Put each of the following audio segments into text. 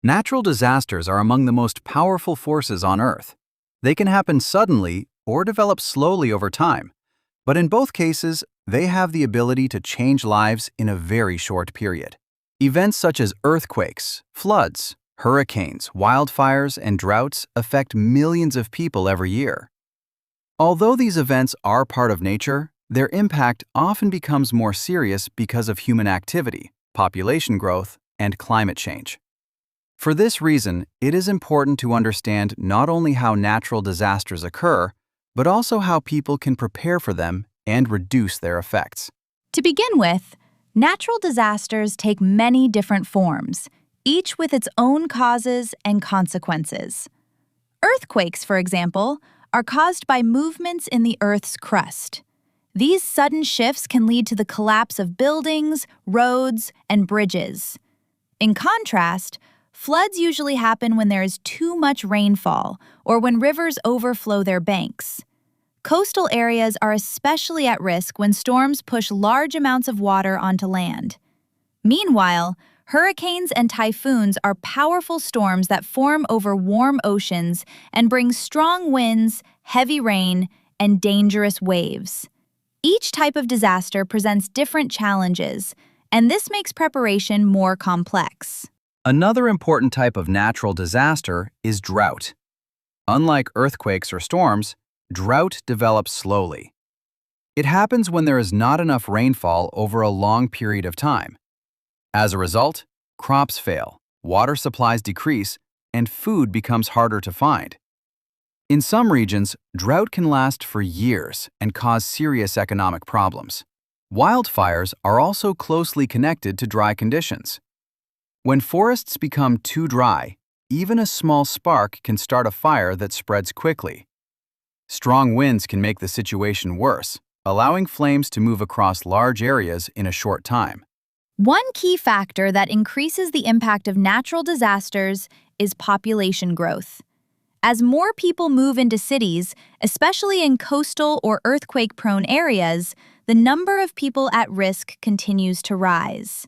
Natural disasters are among the most powerful forces on Earth. They can happen suddenly or develop slowly over time, but in both cases, they have the ability to change lives in a very short period. Events such as earthquakes, floods, hurricanes, wildfires, and droughts affect millions of people every year. Although these events are part of nature, their impact often becomes more serious because of human activity, population growth, and climate change. For this reason, it is important to understand not only how natural disasters occur, but also how people can prepare for them and reduce their effects. To begin with, natural disasters take many different forms, each with its own causes and consequences. Earthquakes, for example, are caused by movements in the Earth's crust. These sudden shifts can lead to the collapse of buildings, roads, and bridges. In contrast, floods usually happen when there is too much rainfall or when rivers overflow their banks. Coastal areas are especially at risk when storms push large amounts of water onto land. Meanwhile, hurricanes and typhoons are powerful storms that form over warm oceans and bring strong winds, heavy rain, and dangerous waves. Each type of disaster presents different challenges, and this makes preparation more complex. Another important type of natural disaster is drought. Unlike earthquakes or storms, drought develops slowly. It happens when there is not enough rainfall over a long period of time. As a result, crops fail, water supplies decrease, and food becomes harder to find. In some regions, drought can last for years and cause serious economic problems. Wildfires are also closely connected to dry conditions. When forests become too dry, even a small spark can start a fire that spreads quickly. Strong winds can make the situation worse, allowing flames to move across large areas in a short time. One key factor that increases the impact of natural disasters is population growth. As more people move into cities, especially in coastal or earthquake-prone areas, the number of people at risk continues to rise.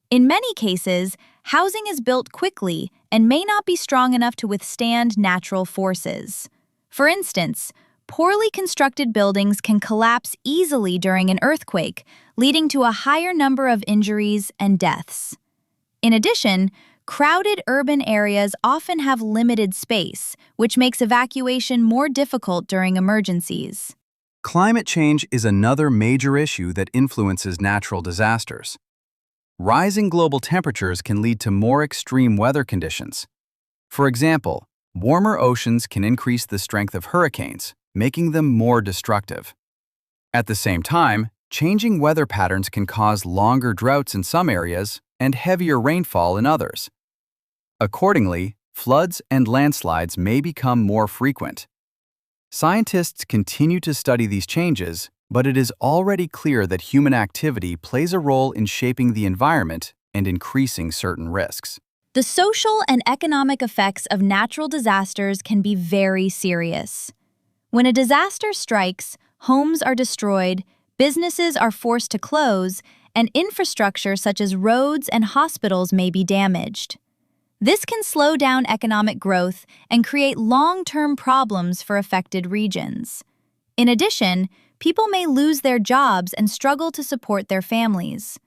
In many cases, housing is built quickly and may not be strong enough to withstand natural forces. For instance, poorly constructed buildings can collapse easily during an earthquake, leading to a higher number of injuries and deaths. In addition, crowded urban areas often have limited space, which makes evacuation more difficult during emergencies. Climate change is another major issue that influences natural disasters. Rising global temperatures can lead to more extreme weather conditions. For example, warmer oceans can increase the strength of hurricanes, making them more destructive. At the same time, changing weather patterns can cause longer droughts in some areas and heavier rainfall in others. Accordingly, floods and landslides may become more frequent. Scientists continue to study these changes, but it is already clear that human activity plays a role in shaping the environment and increasing certain risks. The social and economic effects of natural disasters can be very serious. When a disaster strikes, homes are destroyed, businesses are forced to close, and infrastructure such as roads and hospitals may be damaged. This can slow down economic growth and create long-term problems for affected regions. In addition, people may lose their jobs and struggle to support their families.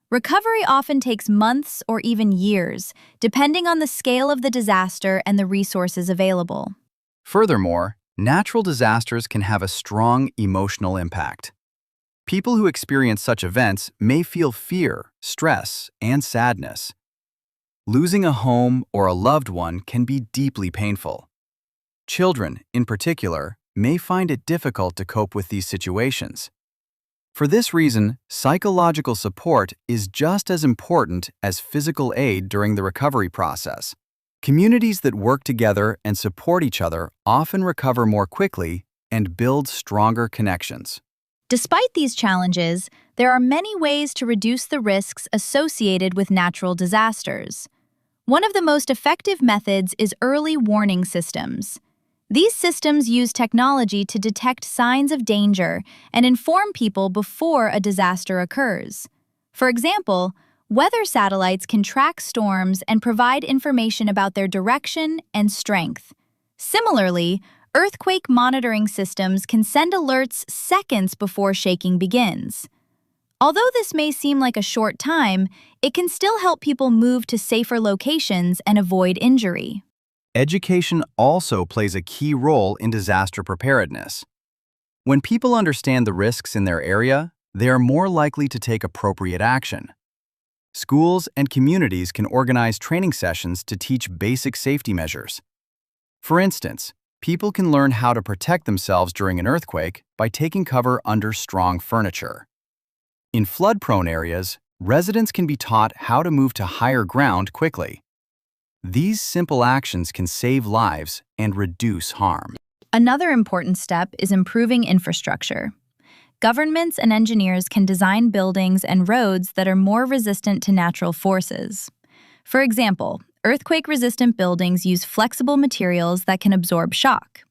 Recovery often takes months or even years, depending on the scale of the disaster and the resources available. Furthermore, natural disasters can have a strong emotional impact. People who experience such events may feel fear, stress, and sadness. Losing a home or a loved one can be deeply painful. Children, in particular, may find it difficult to cope with these situations. For this reason, psychological support is just as important as physical aid during the recovery process. Communities that work together and support each other often recover more quickly and build stronger connections. Despite these challenges, there are many ways to reduce the risks associated with natural disasters. One of the most effective methods is early warning systems. These systems use technology to detect signs of danger and inform people before a disaster occurs. For example, Weather satellites can track storms and provide information about their direction and strength. Similarly, earthquake monitoring systems can send alerts seconds before shaking begins. Although this may seem like a short time, it can still help people move to safer locations and avoid injury. Education also plays a key role in disaster preparedness. When people understand the risks in their area, they are more likely to take appropriate action. Schools and communities can organize training sessions to teach basic safety measures. For instance, people can learn how to protect themselves during an earthquake by taking cover under strong furniture. In flood-prone areas, residents can be taught how to move to higher ground quickly. These simple actions can save lives and reduce harm. Another important step is improving infrastructure. Governments and engineers can design buildings and roads that are more resistant to natural forces. For example, earthquake-resistant buildings use flexible materials that can absorb shock.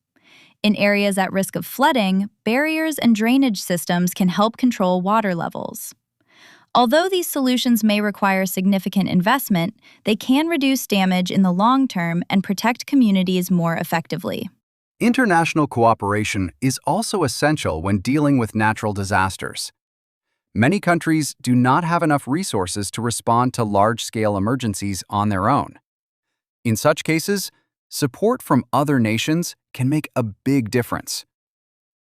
In areas at risk of flooding, barriers and drainage systems can help control water levels. Although these solutions may require significant investment, they can reduce damage in the long term and protect communities more effectively. International cooperation is also essential when dealing with natural disasters. Many countries do not have enough resources to respond to large-scale emergencies on their own. In such cases, support from other nations can make a big difference.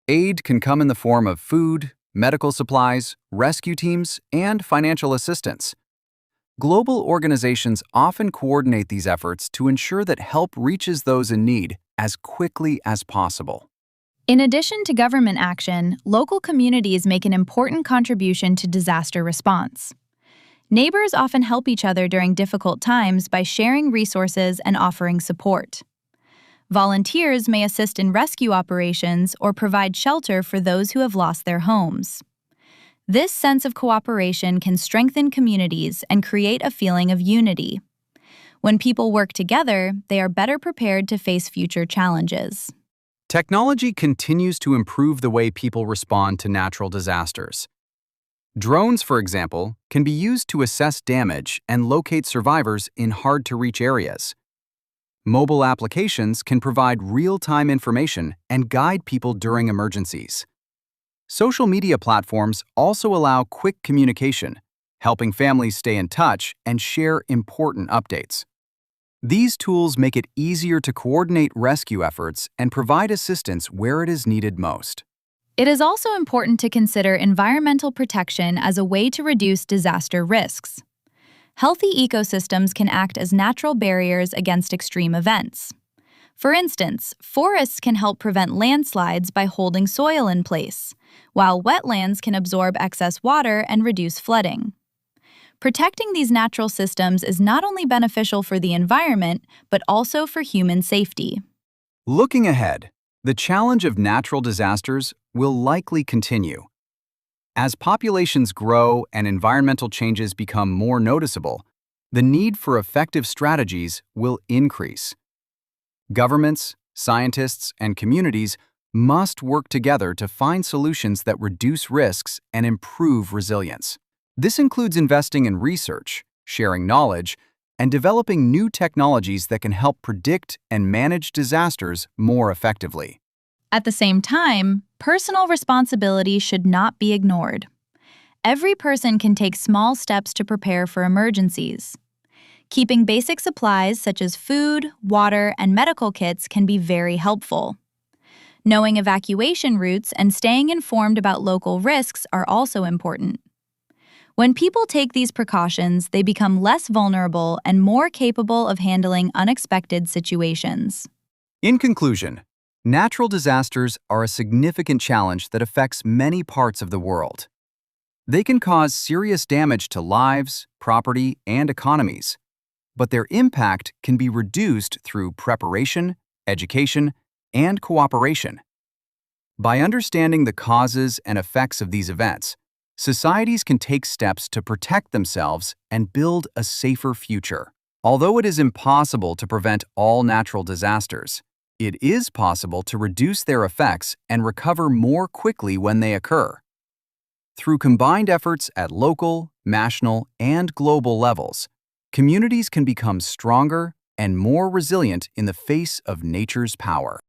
Aid can come in the form of food, medical supplies, rescue teams, and financial assistance. Global organizations often coordinate these efforts to ensure that help reaches those in need as quickly as possible. In addition to government action, local communities make an important contribution to disaster response. Neighbors often help each other during difficult times by sharing resources and offering support. Volunteers may assist in rescue operations or provide shelter for those who have lost their homes. This sense of cooperation can strengthen communities and create a feeling of unity. When people work together, they are better prepared to face future challenges. Technology continues to improve the way people respond to natural disasters. Drones, for example, can be used to assess damage and locate survivors in hard-to-reach areas. Mobile applications can provide real-time information and guide people during emergencies. Social media platforms also allow quick communication, helping families stay in touch and share important updates. These tools make it easier to coordinate rescue efforts and provide assistance where it is needed most. It is also important to consider environmental protection as a way to reduce disaster risks. Healthy ecosystems can act as natural barriers against extreme events. For instance, forests can help prevent landslides by holding soil in place, while wetlands can absorb excess water and reduce flooding. Protecting these natural systems is not only beneficial for the environment, but also for human safety. Looking ahead, the challenge of natural disasters will likely continue. As populations grow and environmental changes become more noticeable, the need for effective strategies will increase. Governments, scientists, and communities must work together to find solutions that reduce risks and improve resilience. This includes investing in research, sharing knowledge, and developing new technologies that can help predict and manage disasters more effectively. At the same time, personal responsibility should not be ignored. Every person can take small steps to prepare for emergencies. Keeping basic supplies such as food, water, and medical kits can be very helpful. Knowing evacuation routes and staying informed about local risks are also important. When people take these precautions, they become less vulnerable and more capable of handling unexpected situations. In conclusion, natural disasters are a significant challenge that affects many parts of the world. They can cause serious damage to lives, property, and economies, but their impact can be reduced through preparation, education, and cooperation. By understanding the causes and effects of these events, societies can take steps to protect themselves and build a safer future. Although it is impossible to prevent all natural disasters, it is possible to reduce their effects and recover more quickly when they occur. Through combined efforts at local, national, and global levels, communities can become stronger and more resilient in the face of nature's power.